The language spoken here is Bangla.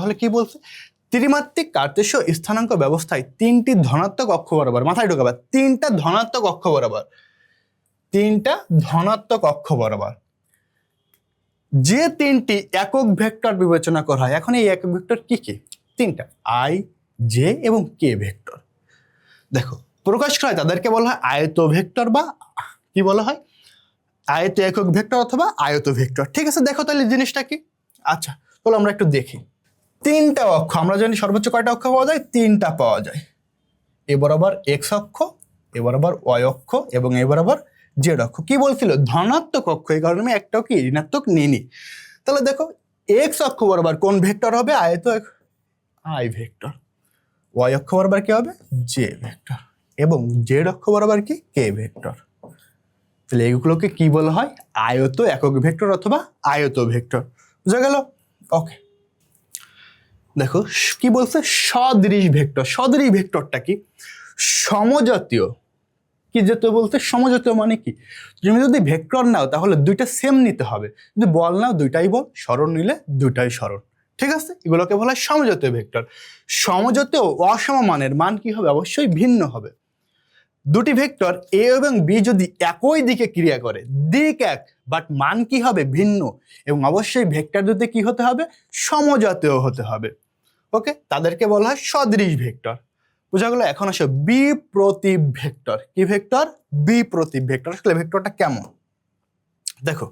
তাহলে কি বলছে, ত্রিমাত্রিক কার্তেশীয় স্থানাঙ্ক ব্যবস্থায় তিনটি ধনাত্মক অক্ষ বরাবর, মাথায় ঢোকাবার, তিনটা ধনাত্মক অক্ষ বরাবর, তিনটা ধনাত্মক অক্ষ বরাবর যে তিনটি একক ভেক্টর বিবেচনা করা হয়। এখন এই একক ভেক্টর কি কি? তিনটা, আই, জে এবং কে ভেক্টর। দেখো, প্রকাশ করা হয় তাদেরকে বলা হয় আয়ত ভেক্টর, বা কি বলা হয়, আয়ত একক ভেক্টর অথবা আয়ত ভেক্টর। ঠিক আছে, দেখো তাহলে জিনিসটা কি। আচ্ছা, তাহলে আমরা একটু দেখি। তিনটা অক্ষ, আমরা জানি সর্বোচ্চ কয়টা অক্ষ পাওয়া যায়? তিনটা পাওয়া যায়। এ বরাবর এক্স অক্ষ, এ বরাবর ওয়াই অক্ষ এবং এ বরাবর জেড অক্ষ। কি বলছিল? ধনাত্মক অক্ষ, এই কারণে আমি একটাও কি ঋণাত্মক নিইনি। তাহলে দেখো, এক্স অক্ষ বরাবর কোন ভেক্টর হবে? আয়ত আই ভেক্টর। ওয়াই অক্ষ বরাবর কি হবে? J vector. এবং জেড অক্ষ বরাবর কি? কে ভেক্টর। তাহলে এগুলোকে কি বলা হয়? আয়ত একক ভেক্টর অথবা আয়ত ভেক্টর। বুঝা গেল? ওকে, দেখো কি বলছে, সদৃশ ভেক্টর। সদৃশ ভেক্টরটা কি? সমজাতীয়। কি জাতীয় বলতে? সমজাতীয় মানে কি? তুমি যদি ভেক্টর নাও তাহলে দুইটা সেম নিতে হবে, যদি বল নাও দুইটাই বল, সরণ নিলে দুইটাই সরণ। ঠিক আছে, এগুলোকে বলা হয় সমজাতীয় ভেক্টর। সমজাতীয় অসমমানের মান কি হবে? অবশ্যই ভিন্ন হবে। দুটি ভেক্টর এ এবং বি যদি একই দিকে ক্রিয়া করে, দিক এক, বাট মান কি হবে? ভিন্ন। এবং অবশ্যই ভেক্টর দুটি কি হতে হবে? সমজাতীয় হতে হবে। ওকে, তাদেরকে বলা হয় সদৃশ ভেক্টর। বুঝা গেল? এখন আসো বিপ্রতীপ ভেক্টর। কি ভেক্টর? বিপ্রতীপ ভেক্টর। আসলে ভেক্টরটা কেমন? দেখো,